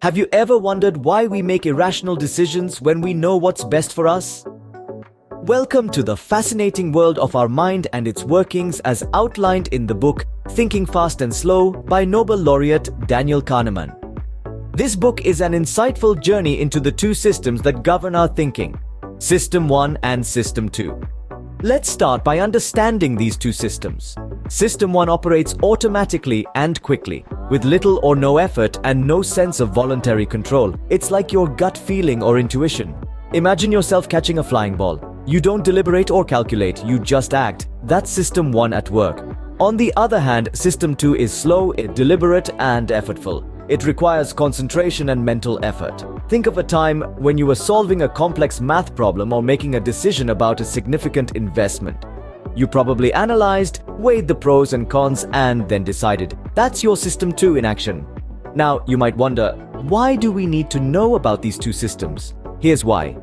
Have you ever wondered why we make irrational decisions when we know what's best for us? Welcome to the fascinating world of our mind and its workings as outlined in the book Thinking Fast and Slow by Nobel laureate Daniel Kahneman. This book is an insightful journey into the two systems that govern our thinking, System 1 and System 2. Let's start by understanding these two systems. System 1 operates automatically and quickly, with little or no effort and no sense of voluntary control. It's like your gut feeling or intuition. Imagine yourself catching a flying ball. You don't deliberate or calculate, you just act. That's System 1 at work. On the other hand, System 2 is slow, deliberate, and effortful. It requires concentration and mental effort. Think of a time when you were solving a complex math problem or making a decision about a significant investment. You probably analyzed, weighed the pros and cons, and then decided. That's your System 2 in action. Now, you might wonder, why do we need to know about these two systems? Here's why.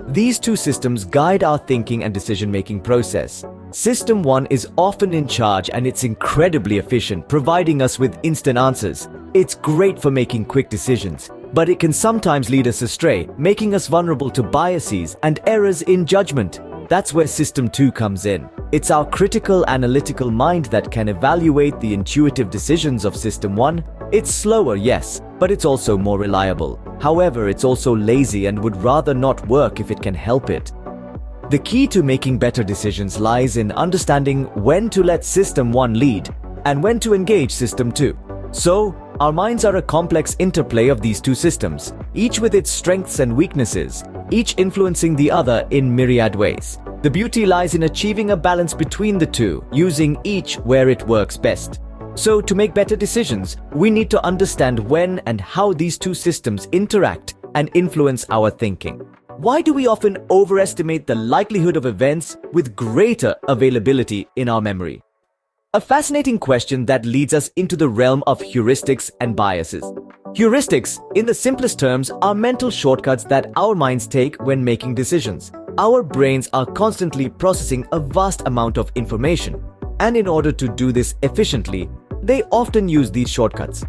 These two systems guide our thinking and decision-making process. System 1 is often in charge and it's incredibly efficient, providing us with instant answers. It's great for making quick decisions, but it can sometimes lead us astray, making us vulnerable to biases and errors in judgment. That's where System 2 comes in. It's our critical, analytical mind that can evaluate the intuitive decisions of System 1. It's slower, yes, but it's also more reliable. However, it's also lazy and would rather not work if it can help it. The key to making better decisions lies in understanding when to let System 1 lead and when to engage System 2. So, our minds are a complex interplay of these two systems, each with its strengths and weaknesses, each influencing the other in myriad ways. The beauty lies in achieving a balance between the two, using each where it works best. So, to make better decisions, we need to understand when and how these two systems interact and influence our thinking. Why do we often overestimate the likelihood of events with greater availability in our memory? A fascinating question that leads us into the realm of heuristics and biases. Heuristics, in the simplest terms, are mental shortcuts that our minds take when making decisions. Our brains are constantly processing a vast amount of information, and in order to do this efficiently, they often use these shortcuts.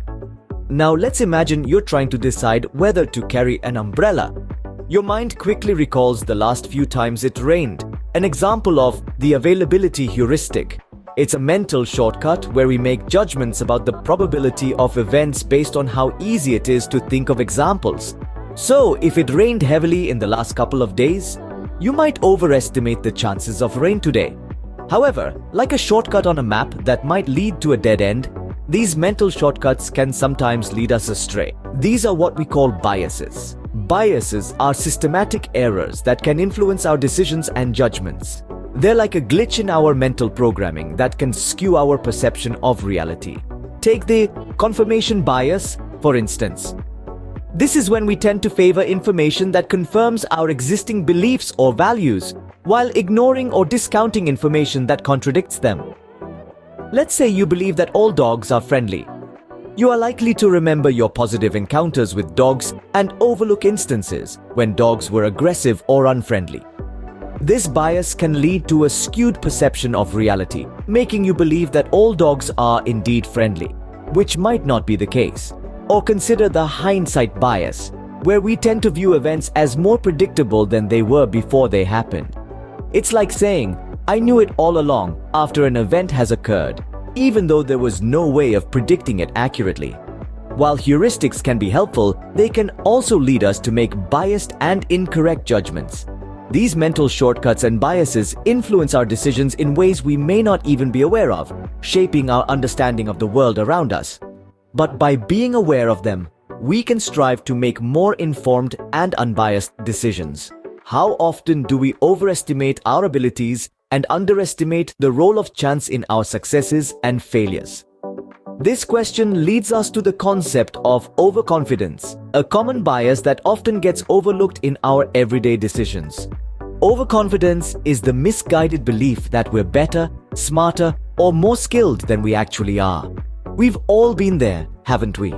Now let's imagine you're trying to decide whether to carry an umbrella. Your mind quickly recalls the last few times it rained, an example of the availability heuristic. It's a mental shortcut where we make judgments about the probability of events based on how easy it is to think of examples. So, if it rained heavily in the last couple of days, you might overestimate the chances of rain today. However, like a shortcut on a map that might lead to a dead end, these mental shortcuts can sometimes lead us astray. These are what we call biases. Biases are systematic errors that can influence our decisions and judgments. They're like a glitch in our mental programming that can skew our perception of reality. Take the confirmation bias, for instance. This is when we tend to favor information that confirms our existing beliefs or values, while ignoring or discounting information that contradicts them. Let's say you believe that all dogs are friendly. You are likely to remember your positive encounters with dogs and overlook instances when dogs were aggressive or unfriendly. This bias can lead to a skewed perception of reality, making you believe that all dogs are indeed friendly, which might not be the case. Or consider the hindsight bias, where we tend to view events as more predictable than they were before they happened. It's like saying, "I knew it all along," after an event has occurred, even though there was no way of predicting it accurately. While heuristics can be helpful, they can also lead us to make biased and incorrect judgments. These mental shortcuts and biases influence our decisions in ways we may not even be aware of, shaping our understanding of the world around us. But by being aware of them, we can strive to make more informed and unbiased decisions. How often do we overestimate our abilities and underestimate the role of chance in our successes and failures? This question leads us to the concept of overconfidence, a common bias that often gets overlooked in our everyday decisions. Overconfidence is the misguided belief that we're better, smarter, or more skilled than we actually are. We've all been there, haven't we?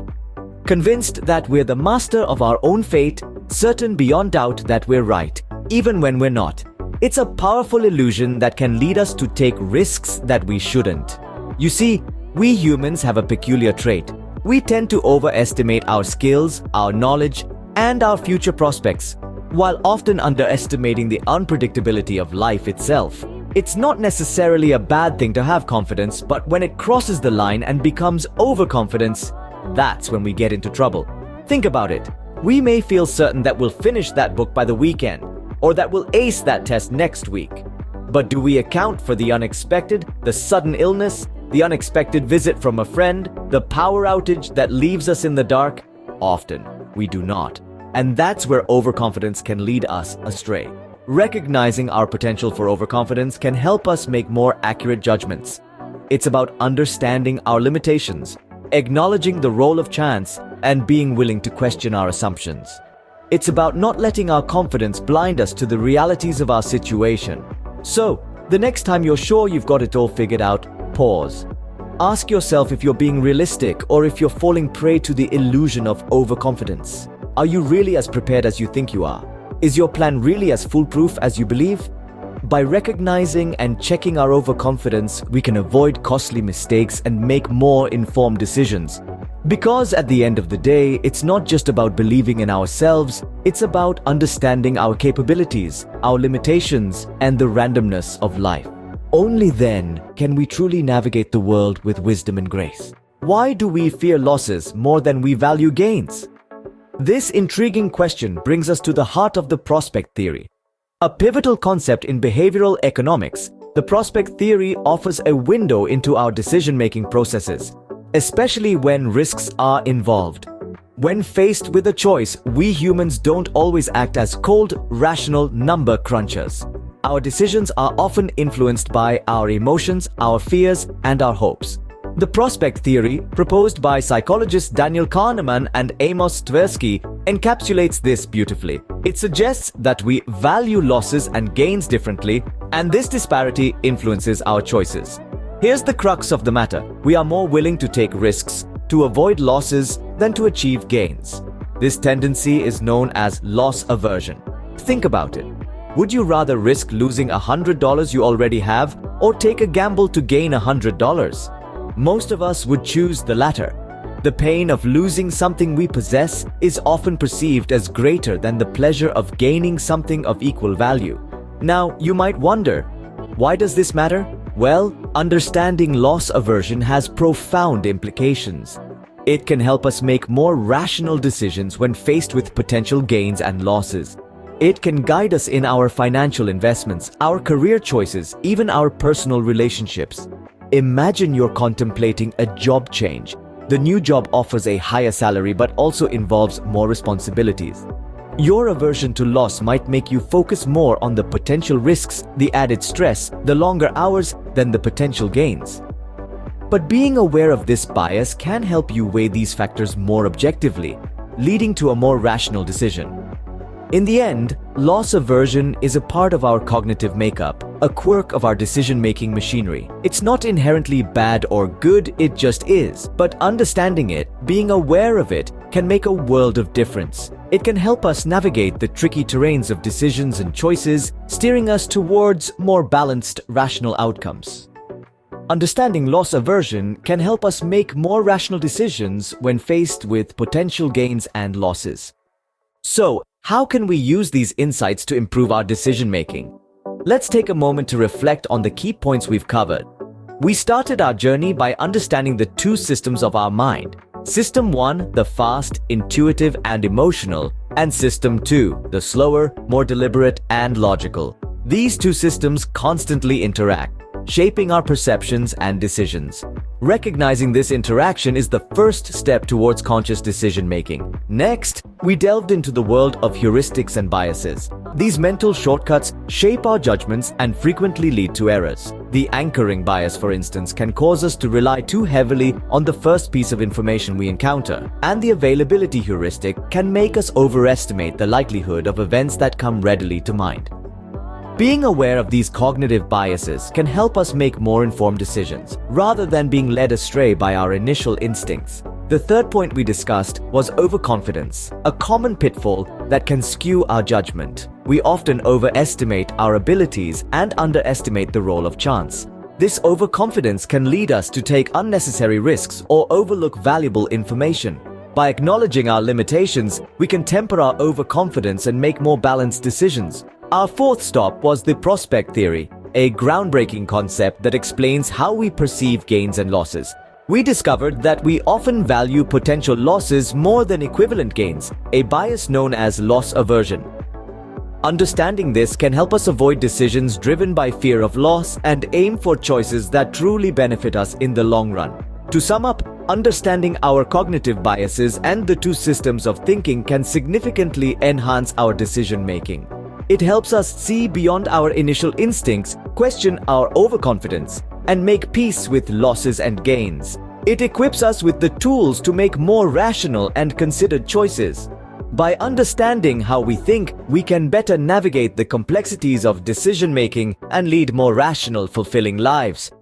Convinced that we're the master of our own fate, certain beyond doubt that we're right, even when we're not. It's a powerful illusion that can lead us to take risks that we shouldn't. You see, we humans have a peculiar trait. We tend to overestimate our skills, our knowledge, and our future prospects, while often underestimating the unpredictability of life itself. It's not necessarily a bad thing to have confidence, but when it crosses the line and becomes overconfidence, that's when we get into trouble. Think about it. We may feel certain that we'll finish that book by the weekend, or that we'll ace that test next week. But do we account for the unexpected, the sudden illness, the unexpected visit from a friend, the power outage that leaves us in the dark? Often, we do not. And that's where overconfidence can lead us astray. Recognizing our potential for overconfidence can help us make more accurate judgments. It's about understanding our limitations, acknowledging the role of chance, and being willing to question our assumptions. It's about not letting our confidence blind us to the realities of our situation. So, the next time you're sure you've got it all figured out, pause. Ask yourself if you're being realistic or if you're falling prey to the illusion of overconfidence. Are you really as prepared as you think you are? Is your plan really as foolproof as you believe? By recognizing and checking our overconfidence, we can avoid costly mistakes and make more informed decisions. Because at the end of the day, it's not just about believing in ourselves, it's about understanding our capabilities, our limitations, and the randomness of life. Only then can we truly navigate the world with wisdom and grace. Why do we fear losses more than we value gains? This intriguing question brings us to the heart of the prospect theory. A pivotal concept in behavioral economics, the prospect theory offers a window into our decision-making processes, especially when risks are involved. When faced with a choice, we humans don't always act as cold, rational number crunchers. Our decisions are often influenced by our emotions, our fears, and our hopes. The prospect theory, proposed by psychologists Daniel Kahneman and Amos Tversky, encapsulates this beautifully. It suggests that we value losses and gains differently, and this disparity influences our choices. Here's the crux of the matter. We are more willing to take risks, to avoid losses, than to achieve gains. This tendency is known as loss aversion. Think about it. Would you rather risk losing $100 you already have, or take a gamble to gain $100? Most of us would choose the latter. The pain of losing something we possess is often perceived as greater than the pleasure of gaining something of equal value. Now, you might wonder, why does this matter? Well, understanding loss aversion has profound implications. It can help us make more rational decisions when faced with potential gains and losses. It can guide us in our financial investments, our career choices, even our personal relationships. Imagine you're contemplating a job change. The new job offers a higher salary but also involves more responsibilities. Your aversion to loss might make you focus more on the potential risks, the added stress, the longer hours than the potential gains. But being aware of this bias can help you weigh these factors more objectively, leading to a more rational decision. In the end, loss aversion is a part of our cognitive makeup, a quirk of our decision-making machinery. It's not inherently bad or good, it just is. But understanding it, being aware of it, can make a world of difference. It can help us navigate the tricky terrains of decisions and choices, steering us towards more balanced, rational outcomes. Understanding loss aversion can help us make more rational decisions when faced with potential gains and losses. So, how can we use these insights to improve our decision-making? Let's take a moment to reflect on the key points we've covered. We started our journey by understanding the two systems of our mind. System 1, the fast, intuitive, and emotional, and System 2, the slower, more deliberate, and logical. These two systems constantly interact, shaping our perceptions and decisions. Recognizing this interaction is the first step towards conscious decision-making. Next, we delved into the world of heuristics and biases. These mental shortcuts shape our judgments and frequently lead to errors. The anchoring bias, for instance, can cause us to rely too heavily on the first piece of information we encounter, and the availability heuristic can make us overestimate the likelihood of events that come readily to mind. Being aware of these cognitive biases can help us make more informed decisions, rather than being led astray by our initial instincts. The third point we discussed was overconfidence, a common pitfall that can skew our judgment. We often overestimate our abilities and underestimate the role of chance. This overconfidence can lead us to take unnecessary risks or overlook valuable information. By acknowledging our limitations, we can temper our overconfidence and make more balanced decisions. Our fourth stop was the prospect theory, a groundbreaking concept that explains how we perceive gains and losses. We discovered that we often value potential losses more than equivalent gains, a bias known as loss aversion. Understanding this can help us avoid decisions driven by fear of loss and aim for choices that truly benefit us in the long run. To sum up, understanding our cognitive biases and the two systems of thinking can significantly enhance our decision-making. It helps us see beyond our initial instincts, question our overconfidence, and make peace with losses and gains. It equips us with the tools to make more rational and considered choices. By understanding how we think, we can better navigate the complexities of decision-making and lead more rational, fulfilling lives.